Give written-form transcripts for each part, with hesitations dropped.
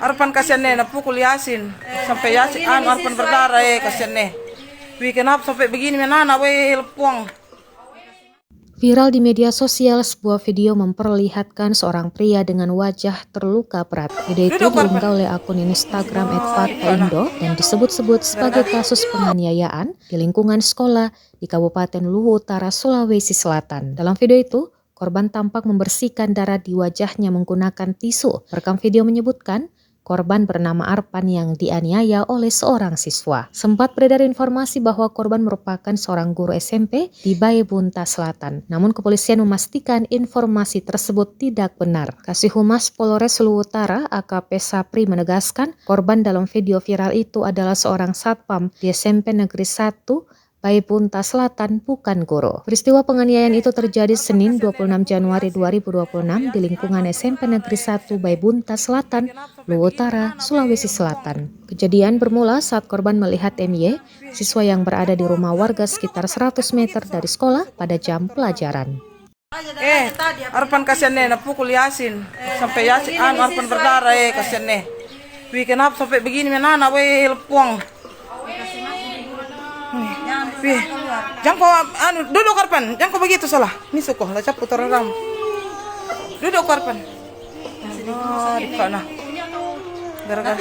Arpan kasihan nih, pukul Yasin sampai Yasin Arpan berdarah kasihan nih. Bikin apa sampai begini menana lepuang. Viral di media sosial, sebuah video memperlihatkan seorang pria dengan wajah terluka berat. Video itu diunggah oleh akun Instagram @fataindo dan disebut-sebut sebagai kasus penganiayaan di lingkungan sekolah di Kabupaten Luwu Utara, Sulawesi Selatan. Dalam video itu, korban tampak membersihkan darah di wajahnya menggunakan tisu. Rekam video menyebutkan korban bernama Arpan yang dianiaya oleh seorang siswa. Sempat beredar informasi bahwa korban merupakan seorang guru SMP di Baebunta Selatan. Namun kepolisian memastikan informasi tersebut tidak benar. Kasih Humas Polres Luwu Utara AKP Sapri menegaskan korban dalam video viral itu adalah seorang satpam di SMP Negeri 1 Baebunta Selatan, bukan guru. Peristiwa penganiayaan itu terjadi Senin 26 Januari 2026 di lingkungan SMP Negeri 1 Baebunta Selatan, Luwu Utara, Sulawesi Selatan. Kejadian bermula saat korban melihat MY, siswa yang berada di rumah warga sekitar 100 meter dari sekolah pada jam pelajaran. Arpan kasihan nih, pukul Yasin sampai Yasin Arpan berdarah kasihan nih. Bikin apa sampai begini menana lepuang. Jangan kau duduk Arpan, jangan kau begitu salah. Ini suko, lah cap putar ram. Duduk Arpan. Gara-gara.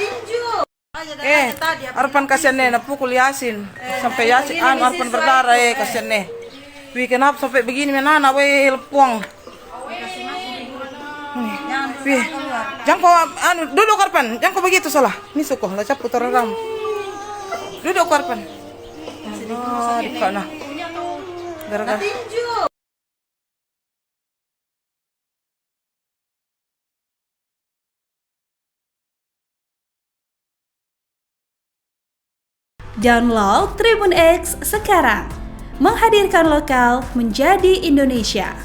Arpan kasihan nih, pukul Yasin sampai Yasin Arpan berdarah kasihan nih. Bikin apa sampai begini menana lepuang. Jangan kau duduk Arpan, jangan kau begitu salah. Ini suko, lah cap putar ram. Duduk Arpan. Gara-gara. Download Tribun X sekarang, menghadirkan lokal menjadi Indonesia.